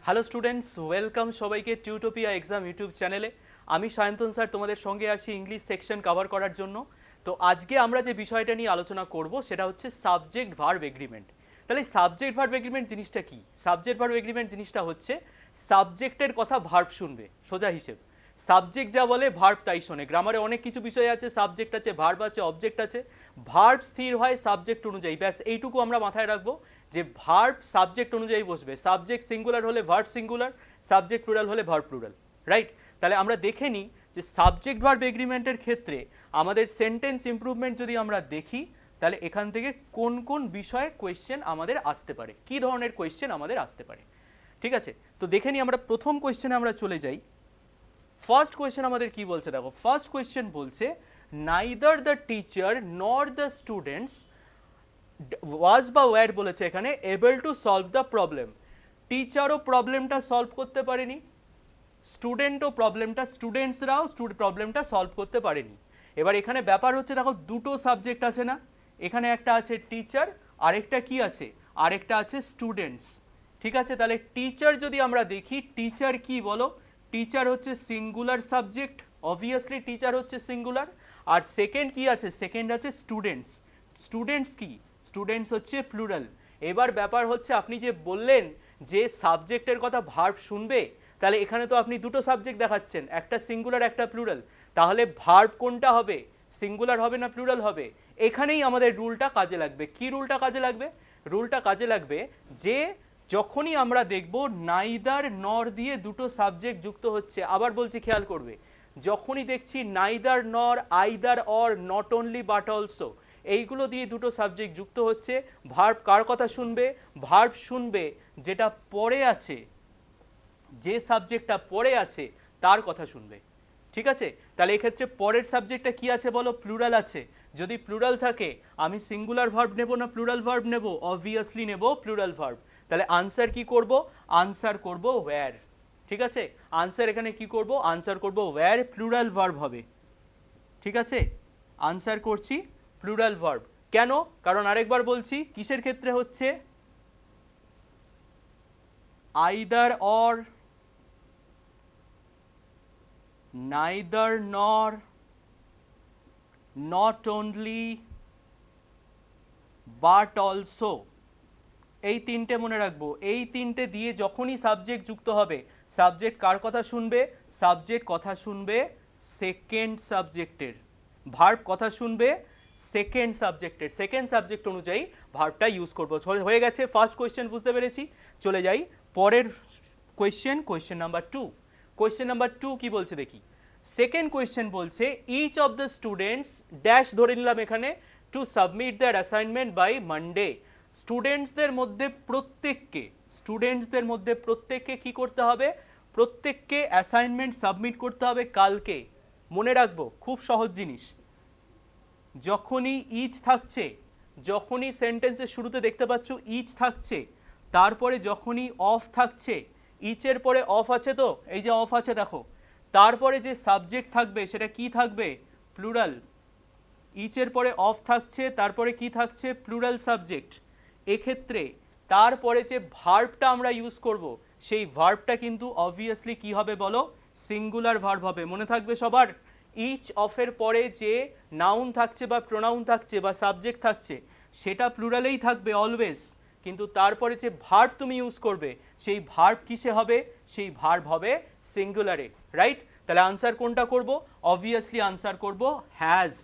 Hello students, welcome সবাইকে Tutopia exam YouTube চ্যানেলে। আমি সায়ন্তন স্যার তোমাদের সঙ্গে আছি ইংলিশ সেকশন কভার করার জন্য। তো আজকে আমরা যে বিষয়টা নিয়ে আলোচনা করব সেটা হচ্ছে সাবজেক্ট ভার্ব এগ্রিমেন্ট। তাহলে সাবজেক্ট ভার্ব এগ্রিমেন্ট জিনিসটা কি? সাবজেক্ট ভার্ব এগ্রিমেন্ট জিনিসটা হচ্ছে সাবজেক্টের কথা ভার্ব শুনবে, সোজা হিসেব। সাবজেক্ট যা বলে ভার্ব তাই শোনে। গ্রামারে অনেক কিছু বিষয় আছে, সাবজেক্ট আছে, ভার্ব আছে, অবজেক্ট আছে। ভার্ব স্থির হয় সাবজেক্ট অনুযায়ী, ব্যাস এইটুকু আমরা মাথায় রাখবো যে ভার্ব সাবজেক্ট অনুযায়ী বসবে। সাবজেক্ট সিঙ্গুলার হলে ভার্ব সিঙ্গুলার, সাবজেক্ট প্লুরাল হলে ভার্ব প্লুরাল, রাইট? তাহলে আমরা দেখে নিই যে সাবজেক্ট ভার্ব এগ্রিমেন্টের ক্ষেত্রে আমাদের সেন্টেন্স ইমপ্রুভমেন্ট যদি আমরা দেখি, তাহলে এখান থেকে কোন কোন বিষয়ে কোয়েশ্চেন আমাদের আসতে পারে, কী ধরনের কোয়েশ্চেন আমাদের আসতে পারে। ঠিক আছে, তো দেখে নিই আমরা প্রথম কোয়েশ্চেনে আমরা চলে যাই। ফার্স্ট কোয়েশ্চেন আমাদের কি বলছে দেখো। ফার্স্ট কোয়েশ্চেন বলছে neither the teacher nor the students was বা ওয়্যার বলেছে এখানে able to solve the problem. টিচারও প্রবলেমটা সলভ করতে পারেনি, স্টুডেন্টও স্টুডেন্টসরাও প্রবলেমটা সলভ করতে পারেনি। এবার এখানে ব্যাপার হচ্ছে দেখো, দুটো সাবজেক্ট আছে না, এখানে একটা আছে টিচার, আরেকটা কি আছে, আরেকটা আছে স্টুডেন্টস। ঠিক আছে, তাহলে টিচার যদি আমরা দেখি, টিচার কি বলো, টিচার হচ্ছে সিঙ্গুলার সাবজেক্ট, অবভিয়াসলি টিচার হচ্ছে সিঙ্গুলার। আর সেকেন্ড কি আছে, সেকেন্ড আছে স্টুডেন্টস। স্টুডেন্টস কি, স্টুডেন্টস হচ্ছে প্লুরাল। এবার ব্যাপার হচ্ছে আপনি যে বললেন যে সাবজেক্টের কথা ভার্ব শুনবে, তাহলে এখানে তো আপনি দুটো সাবজেক্ট দেখাচ্ছেন, একটা সিঙ্গুলার একটা প্লুরাল। তাহলে ভার্ব কোনটা হবে, সিঙ্গুলার হবে না প্লুরাল হবে? এখানেই আমাদের রুলটা কাজে লাগবে। কি রুলটা কাজে লাগবে? রুলটা কাজে লাগবে যে যখনই আমরা দেখব নাইদার নর দিয়ে দুটো সাবজেক্ট যুক্ত হচ্ছে, আবার বলছি খেয়াল করবে, যখনই দেখছি নাইদার নর, either or, not only but also, এইগুলো দিয়ে দুটো সাবজেক্ট যুক্ত হচ্ছে, ভার্ব কার কথা শুনবে? ভার্ব শুনবে যেটা পরে আছে, যে সাবজেক্টটা পরে আছে তার কথা শুনবে। ঠিক আছে, তাহলে এক্ষেত্রে পরের সাবজেক্টটা কি আছে বলো? প্লুরাল আছে। যদি প্লুরাল থাকে আমি সিঙ্গুলার ভার্ব নেব না প্লুরাল ভার্ব নেব? অবভিয়াসলি নেব প্লুরাল ভার্ব। তাহলে আনসার কি করব? আনসার করব ওয়্যার। ঠিক আছে, আনসার এখানে কি করব? আনসার করব ওয়্যার, প্লুরাল ভার্ব হবে। ঠিক আছে, আনসার করছি প্লুরাল ভার্ব। কেন? কারণ আরেকবার বলছি, কিসের ক্ষেত্রে হচ্ছে? Either or, neither nor, not only, but also, এই তিনটে মনে রাখবো। এই তিনটে দিয়ে যখনই সাবজেক্ট যুক্ত হবে, সাবজেক্ট কার কথা শুনবে? সাবজেক্ট কথা শুনবে সেকেন্ড সাবজেক্টের, ভার্ব কথা শুনবে সেকেন্ড সাবজেক্টের, সেকেন্ড সাবজেক্ট অনুযায়ী ভার্বটা ইউজ করবো। হয়ে গেছে ফার্স্ট কোয়েশ্চেন, বুঝতে পেরেছি। চলে যাই পরের question, question number 2। Question number 2 কি বলছে দেখি। সেকেন্ড কোয়েশ্চেন বলছে each of the students dash ধরে নিলাম এখানে, to submit their assignment by Monday. স্টুডেন্টসদের মধ্যে প্রত্যেককে কি করতে হবে? প্রত্যেককে অ্যাসাইনমেন্ট সাবমিট করতে হবে কালকে। মনে রাখবো, খুব সহজ জিনিস। যখনই ইচ থাকছে, যখনই সেন্টেন্সের শুরুতে দেখতে পাচ্ছ ইচ থাকছে, তারপরে যখনই অফ থাকছে, ইচের পরে অফ আছে, তো এই যে অফ আছে দেখো, তারপরে যে সাবজেক্ট থাকবে সেটা কি থাকবে? প্লুরাল। ইচের পরে অফ থাকছে, তারপরে কি থাকছে? Plural subject. এক্ষেত্রে তারপরে যে ভার্বটা আমরা ইউজ করব, সেই ভার্বটা কিন্তু অবভিয়াসলি কি হবে বলো? সিঙ্গুলার ভার্ব হবে। মনে থাকবে সবার, ইচ অফের পরে যে নাউন থাকছে বা প্রোনাউন থাকছে বা সাবজেক্ট থাকছে সেটা প্লুরালেই থাকবে অলওয়েজ, কিন্তু তারপরে যে ভার্ব তুমি ইউজ করবে সেই ভার্ব কিসে হবে? সেই ভার্ব হবে সিঙ্গুলারে, রাইট? তাহলে আনসার কোনটা করব? অবভিয়াসলি আনসার করব হ্যাজ।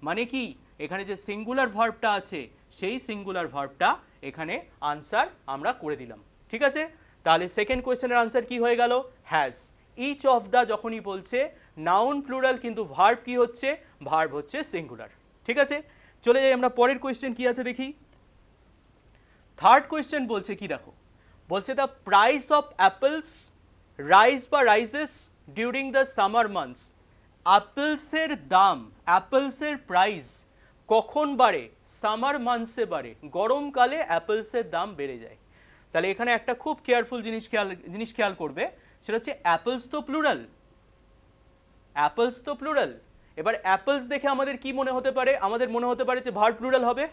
মানে কি, এখানে যে সিঙ্গুলার ভার্বটা আছে সেই সিঙ্গুলার ভার্বটা এখানে আনসার আমরা করে দিলাম। ঠিক আছে, তাহলে সেকেন্ড কোয়েশ্চেনের আনসার কি হয়ে গেল? হ্যাজ। ইচ অফ দ্য যখনই বলছে নাউন প্লুরাল, কিন্তু ভার্ব কি হচ্ছে? ভার্ব হচ্ছে সিঙ্গুলার। ঠিক আছে, চলে যাই আমরা পরের কোয়েশ্চেন কি আছে দেখি। থার্ড কোয়েশ্চেন বলছে কি দেখো, বলছে the price of apples rise বা rises during the summer months. অ্যাপেলসের দাম, অ্যাপেলসের প্রাইস কখন বাড়ে? সামার মান্থসে বাড়ে, গরমকালে অ্যাপেলসের দাম বেড়ে যায়। তাহলে এখানে একটা খুব কেয়ারফুল জিনিস খেয়াল করবে, সেটা হচ্ছে অ্যাপেলস তো প্লুরাল, অ্যাপেলস তো প্লুরাল। এবার অ্যাপেলস দেখে আমাদের কি মনে হতে পারে? আমাদের মনে হতে পারে যে ভার্ব প্লুরাল হবে।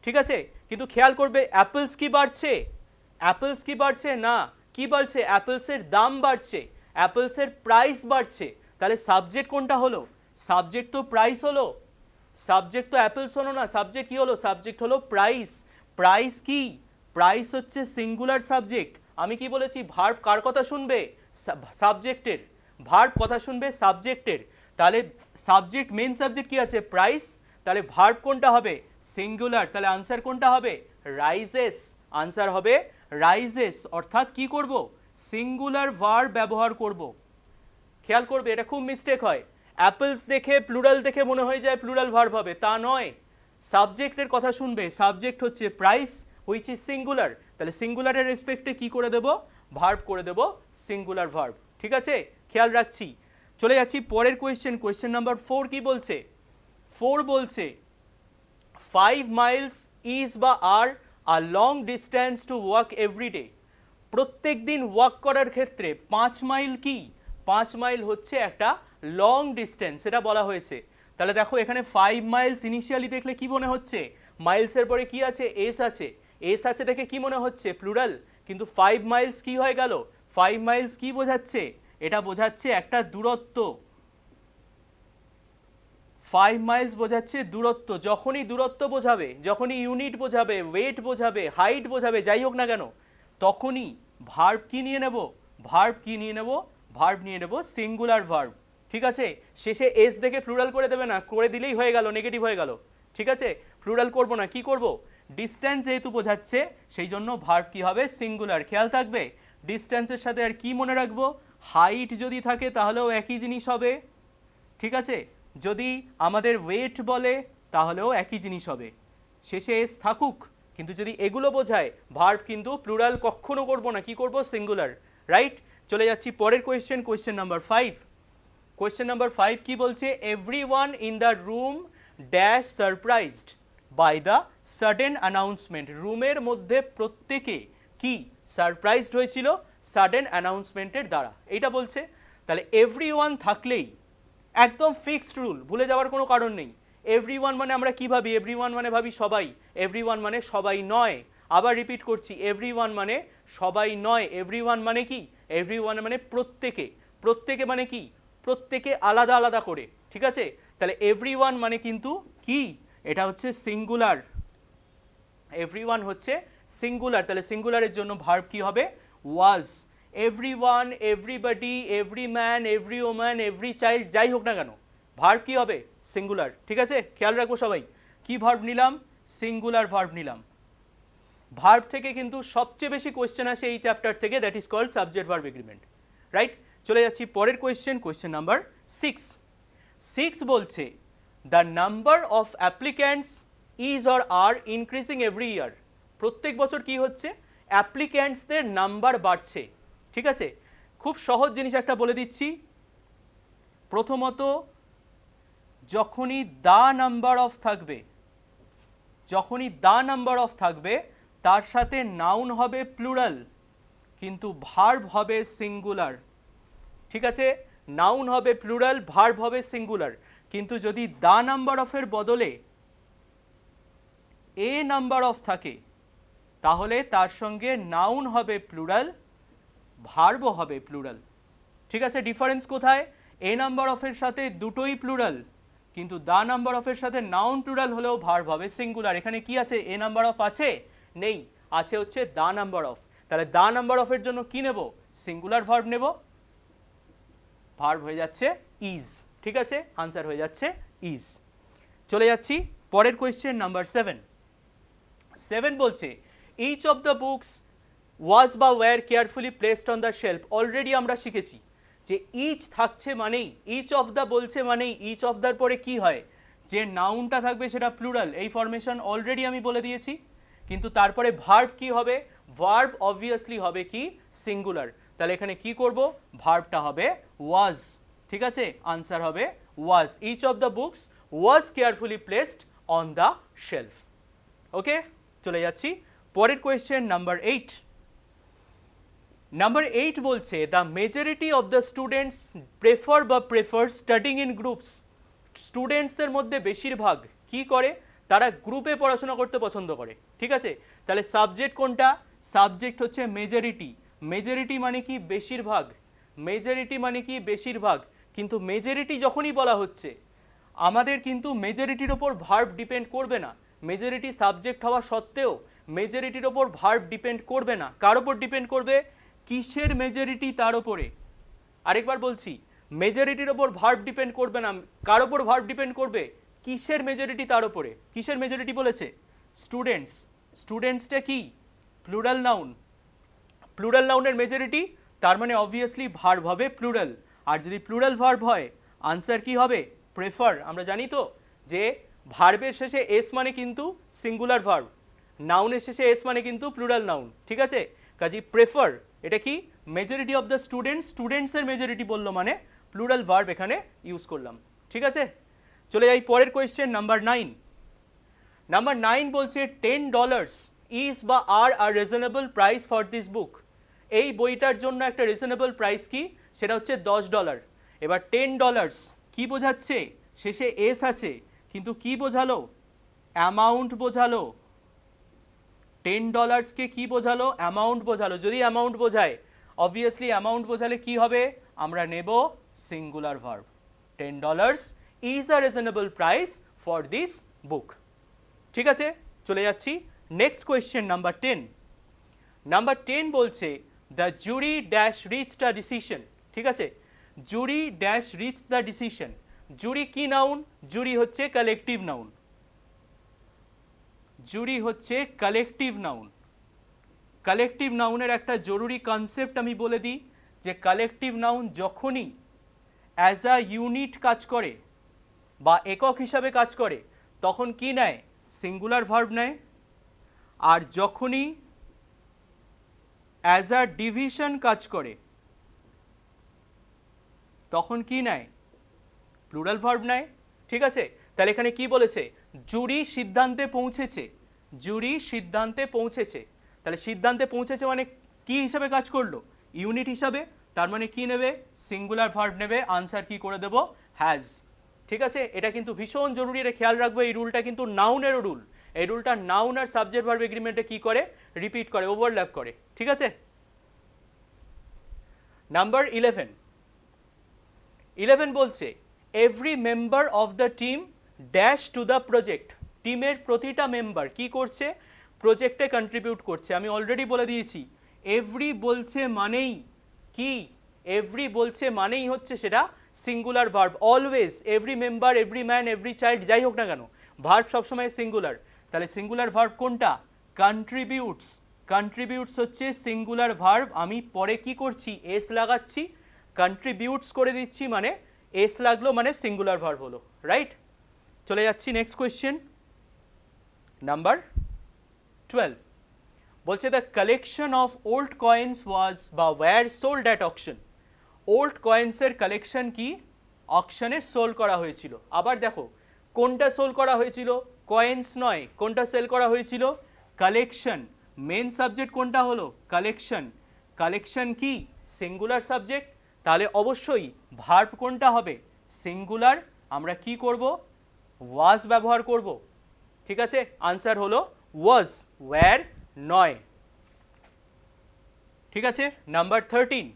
ঠিক আছে, কিন্তু খেয়াল করবে অ্যাপেলস কি বাড়ছে, অ্যাপেলস কি বাড়ছে না, কি বাড়ছে, অ্যাপেলসের দাম বাড়ছে, অ্যাপেলসের প্রাইস বাড়ছে। তাহলে সাবজেক্ট কোনটা হলো, সাবজেক্ট তো প্রাইস হলো, সাবজেক্ট তো অ্যাপেলস হলো না, সাবজেক্ট কি হলো, সাবজেক্ট হলো প্রাইস। প্রাইস কি, প্রাইস হচ্ছে সিঙ্গুলার সাবজেক্ট। আমি কি বলেছি, ভার্ব কার কথা শুনবে, সাবজেক্টের, ভার্ব কথা শুনবে সাবজেক্টের। তাহলে সাবজেক্ট, মেন সাবজেক্ট কি আছে, প্রাইস, তাহলে ভার্ব কোনটা হবে, সিঙ্গুলার, তাহলে আনসার কোনটা হবে, রাইজেস, আনসার হবে রাইজেস। অর্থাৎ কি করব, সিঙ্গুলার ভার্ব ব্যবহার করব। খেয়াল করবে এটা খুব মিস্টেক হয়, অ্যাপেলস দেখে প্লুরাল দেখে মনে হয়ে যায় প্লুরাল ভার্ব হবে, তা নয়। সাবজেক্টের কথা শুনবে, সাবজেক্ট হচ্ছে প্রাইস হুইচ ইজ সিঙ্গুলার, তাহলে সিঙ্গুলারের রেসপেক্টে কি করে দেব, ভার্ব করে দেব সিঙ্গুলার ভার্ব। ঠিক আছে, খেয়াল রাখছি। চলে যাচ্ছি পরের কোয়েশ্চেন, কোয়েশ্চেন নাম্বার 4 কি বলছে, 4 বলছে 5 মাইলস ইজ বা are a long distance to walk everyday. প্রত্যেক দিন ওয়াক করার ক্ষেত্রে 5 মাইল কি, 5 মাইল হচ্ছে একটা লং ডিস্টেন্স, সেটা বলা হয়েছে। তাহলে দেখো এখানে 5 মাইলস ইনিশিয়ালি দেখলে কি মনে হচ্ছে, মাইলসের পরে কি আছে, এস আছে, এস আছে দেখে কি মনে হচ্ছে, প্লুরাল। কিন্তু 5 মাইলস কি হয়ে গেল, 5 মাইলস কি বোঝাচ্ছে, এটা বোঝাচ্ছে একটা দূরত্ব, 5 মাইলস বোঝাচ্ছে দূরত্ব। যখনই দূরত্ব বোঝাবে, যখনই ইউনিট বোঝাবে, ওয়েট বোঝাবে, হাইট বোঝাবে, যাই হোক না কেন, তখনই ভার্ব কি নিয়ে নেব, ভার্ব কি নিয়ে নেব, ভার্ব নিয়ে নেব সিঙ্গুলার ভার্ব। ঠিক আছে, শেষে এস দেখে প্লুরাল করে দেবে না, করে দিলেই হয়ে গেল, নেগেটিভ হয়ে গেল। ঠিক আছে, প্লুরাল করব না, কি করব, ডিস্টেন্স যেহেতু বোঝাচ্ছে সেই জন্য ভার্ব কি হবে, সিঙ্গুলার। খেয়াল থাকবে ডিস্টেন্সের সাথে আর কি মনে রাখবো, হাইট যদি থাকে তাহলেও একই জিনিস হবে। ঠিক আছে, যদি আমাদের ওয়েট বলে তাহলেও একই জিনিস হবে, শেষে এস থাকুক। কিন্তু যদি এগুলো বোঝায় ভার্ব কিন্তু প্লুরাল কখনো করব না, কি করব, সিঙ্গুলার। রাইট, চলে যাচ্ছি পরের question, question number 5। Question number 5 কি বলছে, everyone in the room dash surprised by the sudden announcement. রুমের মধ্যে প্রত্যেকে কি সারপ্রাইজড হয়েছিল সাডেন অ্যানাউন্সমেন্টের দ্বারা, এইটা বলছে। তাহলে এভরিওয়ান থাকলেই একদম ফিক্সড রুল, ভুলে যাওয়ার কোনো কারণ নেই। এভরিওয়ান মানে আমরা কি ভাবি, এভরিওয়ান মানে ভাবি সবাই, এভরিওয়ান মানে সবাই নয়। আবার রিপিট করছি, এভরিওয়ান মানে সবাই নয়, এভরিওয়ান মানে কি, এভরিওয়ান মানে প্রত্যেকে, প্রত্যেকে মানে কি, প্রত্যেকে আলাদা আলাদা করে। ঠিক আছে, তাহলে এভরিওয়ান মানে কিন্তু কি, এটা হচ্ছে সিঙ্গুলার, এভরিওয়ান হচ্ছে সিঙ্গুলার। তাহলে সিঙ্গুলারের জন্য ভার্ব কি হবে, was. Everyone, everybody, every man, every woman, every child, যাই হোক না কেন ভার্ব কি হবে, সিঙ্গুলার। ঠিক আছে, খেয়াল রাখবো সবাই, কি ভার্ব নিলাম, সিঙ্গুলার ভার্ব নিলাম। ভার্ব থেকে কিন্তু সবচেয়ে বেশি কোয়েশ্চেন আসে এই চ্যাপ্টার থেকে, that is called subject verb agreement. Right, চলে যাচ্ছি পরের কোয়েশ্চেন, কোয়েশ্চেন নাম্বার 6। 6 বলছে the number of applicants is or are increasing every year. প্রত্যেক বছর কি হচ্ছে, অ্যাপ্লিক্যান্টসদের নাম্বার বাড়ছে। ঠিক আছে, খুব সহজ জিনিস একটা বলে দিচ্ছি। প্রথমত যখনই দা নাম্বার অফ থাকবে, যখনই দা নাম্বার অফ থাকবে তার সাথে নাউন হবে প্লুরাল কিন্তু ভার্ব হবে সিঙ্গুলার। ঠিক আছে, নাউন হবে প্লুরাল, ভার্ব হবে সিঙ্গুলার। কিন্তু যদি দা নাম্বার অফের বদলে এ নাম্বার অফ থাকে তাহলে তার সঙ্গে নাউন হবে প্লুরাল, ভার্বও হবে প্লুরাল। ঠিক আছে, ডিফারেন্স কোথায়, এ নাম্বার অফের সাথে দুটোই প্লুরাল, কিন্তু দা নাম্বার অফের সাথে নাউন প্লুরাল হলেও ভার্ব হবে সিঙ্গুলার। এখানে কি আছে, এ নাম্বার অফ আছে, নেই, আছে হচ্ছে দা নাম্বার অফ। তাহলে দা নাম্বার অফের জন্য কি নেব, সিঙ্গুলার ভার্ব নেব, ভার্ব হয়ে যাচ্ছে ইজ। ঠিক আছে, আনসার হয়ে যাচ্ছে ইজ। চলে যাচ্ছি পরের কোয়েশ্চেন নাম্বার 7। 7 বলছে each of the books was বা were carefully placed on the shelf. Already আমরা শিখেছি যে ইচ থাকছে মানেই, ইচ অফ দ্য বলছে মানেই ইচ অফ দ্যার পরে কি হয়, যে নাউনটা থাকবে সেটা প্লুরাল, এই ফরমেশন অলরেডি আমি বলে দিয়েছি। কিন্তু তারপরে ভার্ব কি হবে, ভার্ব অবভিয়াসলি হবে কি, সিঙ্গুলার। তাহলে এখানে কি করব, ভার্বটা হবে ওয়াজ। ঠিক আছে, আনসার হবে was. Each of the books was carefully placed on the shelf. Okay, চলে যাচ্ছি পরের কোয়েশ্চেন নাম্বার 8। নাম্বার 8 বলছে the majority of the students prefer studying in groups. স্টুডেন্টসদের মধ্যে বেশিরভাগ কি করে, তারা গ্রুপে পড়াশোনা করতে পছন্দ করে, ঠিক আছে। তাহলে সাবজেক্ট কোনটা? সাবজেক্ট হচ্ছে মেজরিটি। মেজরিটি মানে কি? বেশিরভাগ। মেজরিটি মানে কি? বেশিরভাগ। কিন্তু মেজরিটি যখনই বলা হচ্ছে, আমাদের কিন্তু মেজরিটির ওপর ভার্ব ডিপেন্ড করবে না। মেজরিটি সাবজেক্ট হওয়া সত্ত্বেও মেজরিটির ওপর ভার্ব ডিপেন্ড করবে না। কার ওপর ডিপেন্ড করবে? কিসের মেজরিটি তার ওপরে। আরেকবার বলছি, মেজরিটির ওপর ভার্ব ডিপেন্ড করবে না। কার ওপর ভার্ব ডিপেন্ড করবে? কিসের মেজরিটি তার ওপরে। কিসের মেজরিটি বলেছে? স্টুডেন্টস। স্টুডেন্টসটা কি? Plural noun. প্লুরাল নাউনের মেজরিটি, তার মানে অবভিয়াসলি ভার্ব হবে প্লুরাল। আর যদি প্লুরাল ভার্ব হয়, আনসার কি হবে? প্রেফার। আমরা জানি তো যে ভার্বের শেষে এস মানে কিন্তু সিঙ্গুলার ভার্ব, নাউনের শেষে এস মানে কিন্তু প্লুরাল নাউন, ঠিক আছে। কাজেই প্রেফার, এটা কি? মেজরিটি অফ দ্য স্টুডেন্টস, স্টুডেন্টসের মেজরিটি বললো মানে প্লুরাল ভার্ব এখানে ইউজ করলাম, ঠিক আছে। চলে যাই পরের কোয়েশ্চেন, নাম্বার 9। নাম্বার 9 বলছে $10 ইজ বা are a reasonable price for this book. এই বইটার জন্য একটা রিজনেবল প্রাইস কি? সেটা হচ্ছে $10। এবার $10 কি বোঝাচ্ছে? শেষে এস আছে, কিন্তু কি বোঝালো? অ্যামাউন্ট বোঝালো। $10কে কি বোঝালো? অ্যামাউন্ট বোঝালো। যদি অ্যামাউন্ট বোঝায়, অবভিয়াসলি অ্যামাউন্ট বোঝালে কি হবে? আমরা নেব singular verb. $10 is a reasonable price for this বুক, ঠিক আছে। চলে যাচ্ছি নেক্সট কোয়েশ্চেন, নাম্বার 10। নাম্বার 10 বলছে the jury dash reach the decision, ঠিক আছে। জুরি ড্যাশ রিচ দ্য ডিসিশন। জুরি কি নাউন? জুরি হচ্ছে কালেকটিভ নাউন। জুরি হচ্ছে কালেকটিভ নাউন। কালেকটিভ নাউনের একটা জরুরি কনসেপ্ট আমি বলে দিই, যে কালেকটিভ নাউন যখনই অ্যাজ আ ইউনিট কাজ করে বা একক হিসাবে কাজ করে, তখন কি নেয়? সিঙ্গুলার ভার্ব নেয়। আর যখনই অ্যাজ আ ডিভিশন কাজ করে, তখন কি নেয়? প্লুরাল ভার্ব নেয়, ঠিক আছে। তাহলে এখানে কি বলেছে? জুরি সিদ্ধান্তে পৌঁছেছে। জুরি সিদ্ধান্তে পৌঁছেছে। তাহলে সিদ্ধান্তে পৌঁছেছে মানে কি হিসাবে কাজ করলো? ইউনিট হিসাবে। তার মানে কি নেবে? সিঙ্গুলার ভার্ব নেবে। আনসার কি করে দেব? হ্যাজ, ঠিক আছে। এটা কিন্তু ভীষণ জরুরি, এটা খেয়াল রাখবো। এই রুলটা কিন্তু নাউনেরও রুল। এই রুলটা নাউন আর সাবজেক্ট ভার্ব এগ্রিমেন্টে কি করে? রিপিট করে, ওভারল্যাপ করে, ঠিক আছে। নাম্বার 11 বলছে every member of the team dash to the project. টিমের প্রতিটা মেম্বার কি করছে? প্রজেক্টে কন্ট্রিবিউট করছে। আমি অলরেডি বলে দিয়েছি, এভরি বলছে মানেই কি? এভরি বলছে মানেই হচ্ছে সেটা singular verb. Always every member, every man, every child, যাই হোক না কেন, ভার্ব সবসময় সিঙ্গুলার। তাহলে সিঙ্গুলার ভার্ব কোনটা? কন্ট্রিবিউটস। কন্ট্রিবিউটস হচ্ছে সিঙ্গুলার ভার্ব। আমি পরে কি করছি? এস লাগাচ্ছি, কন্ট্রিবিউটস করে দিচ্ছি, মানে এস লাগলো, মানে সিঙ্গুলার ভার্ব হলো, রাইট। চলে যাচ্ছি নেক্সট কোয়েশ্চেন, নাম্বার 12। বলছে the collection of old coins was বা were sold at auction. Old কয়েন্সের কালেকশন কি? অকশনে সোল করা হয়েছিল। আবার দেখো, কোনটা সোল করা হয়েছিল? কয়েন্স নয়। কোনটা সেল করা হয়েছিল? কালেকশন। মেন সাবজেক্ট কোনটা হলো? কালেকশন। কালেকশন কি? Singular subject. তাহলে অবশ্যই ভার্ব কোনটা হবে? সিঙ্গুলার। আমরা কি করব? ওয়াজ ব্যবহার করব, ঠিক আছে। আনসার হলো ওয়াজ, ওয়্যার নয়, ঠিক আছে। নাম্বার 13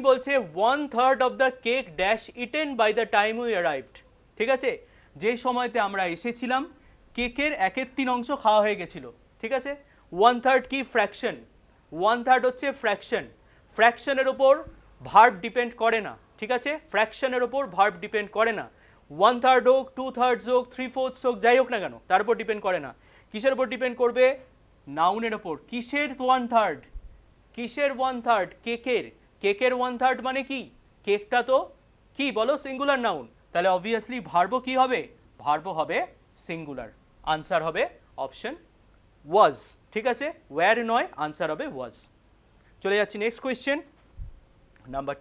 বলছে 1/3 of the cake dash eaten by the time we arrived, ঠিক আছে। যে সময়তে আমরা এসেছিলাম, কেকের 1/3 অংশ খাওয়া হয়ে গেছিল, ঠিক আছে। 1/3 কি? ফ্র্যাকশন। 1/3 হচ্ছে ফ্র্যাকশন। ফ্র্যাকশনের ওপর ভার্ব ডিপেন্ড করে না, ঠিক আছে। ফ্র্যাকশনের ওপর ভার্ব ডিপেন্ড করে না। 1/3 হোক, 2/3 হোক, 3/4 হোক, যাই হোক না কেন, তার উপর ডিপেন্ড করে না। কিসের উপর ডিপেন্ড করবে? নাউনের ওপর। কিসের 1/3? কিসের 1/3? কেকের। কেকের 1/3 মানে কি? কেকটা তো কি বলো? Singular noun. তাহলে অবভিয়াসলি ভার্ব কি হবে? ভার্ব হবে সিঙ্গুলার। আনসার হবে অপশন ওয়াজ, ঠিক আছে। ওয়্যার নয়, আনসার হবে ওয়াজ। চলে যাচ্ছি নেক্সট কোয়েশ্চেন, নাম্বার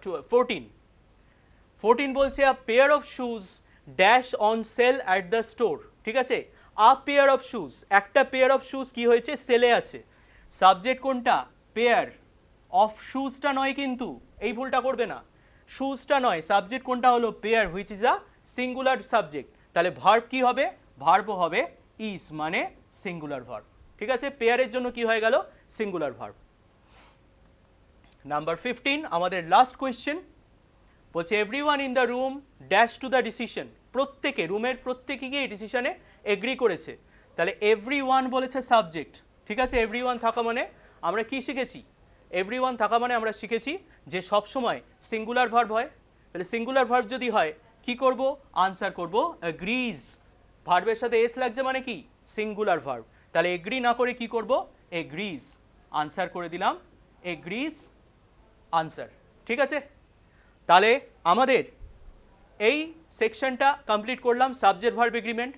14 বলছে আ pair of shoes dash on sell at the store, ঠিক আছে। আ পেয়ার অফ শুজ, একটা পেয়ার অফ শুজ কি হয়েছে? সেলে আছে। সাবজেক্ট কোনটা? পেয়ার। অফ শুজটা নয় কিন্তু, এই ভুলটা করবে না। শুজটা নয়, সাবজেক্ট কোনটা হলো? Pair, which is a singular subject. তাহলে ভার্ব কি হবে? ভার্ব হবে ইজ মানে সিঙ্গুলার ভার্ব। ঠিক আছে, পেয়ারের জন্য কি হয়ে গেল? Singular verb. নাম্বার 15 আমাদের লাস্ট কোয়েশ্চেন বলছে everyone in the room dash to the decision, প্রত্যেকে, রুমের প্রত্যেকে গিয়ে এই ডিসিশনে এগ্রি করেছে। তাহলে এভরিওয়ান বলেছে সাবজেক্ট, ঠিক আছে, এভরিওয়ান থাকা মানে আমরা কি শিখেছি? এভরিওয়ান থাকা মানে আমরা শিখেছি যে সব সময় সিঙ্গুলার ভার্ব হয়। তাহলে সিঙ্গুলার ভার্ব যদি হয় কি করব? আনসার করব এগ্রিজ। ভার্বের সাথে এস লাগছে মানে কি? Singular verb. তাহলে এগ্রি না করে কি করব? এগ্রিজ। আনসার করে দিলাম এগ্রিজ, আনসার। ঠিক আছে, তাহলে আমাদের এই সেকশনটা কমপ্লিট করলাম, সাবজেক্ট ভার্ব এগ্রিমেন্ট।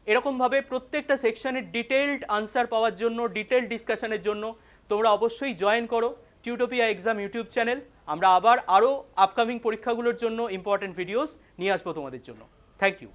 এরকমভাবে প্রত্যেকটা সেকশনের ডিটেলড আনসার পাওয়ার জন্য, ডিটেলড ডিসকাশনের জন্য তোমরা অবশ্যই জয়েন করো টিউটোপিয়া এক্সাম ইউটিউব চ্যানেল। আমরা আবার আরও আপকামিং পরীক্ষাগুলোর জন্য ইম্পর্টেন্ট ভিডিওস নিয়ে আসবো তোমাদের জন্য। Thank you.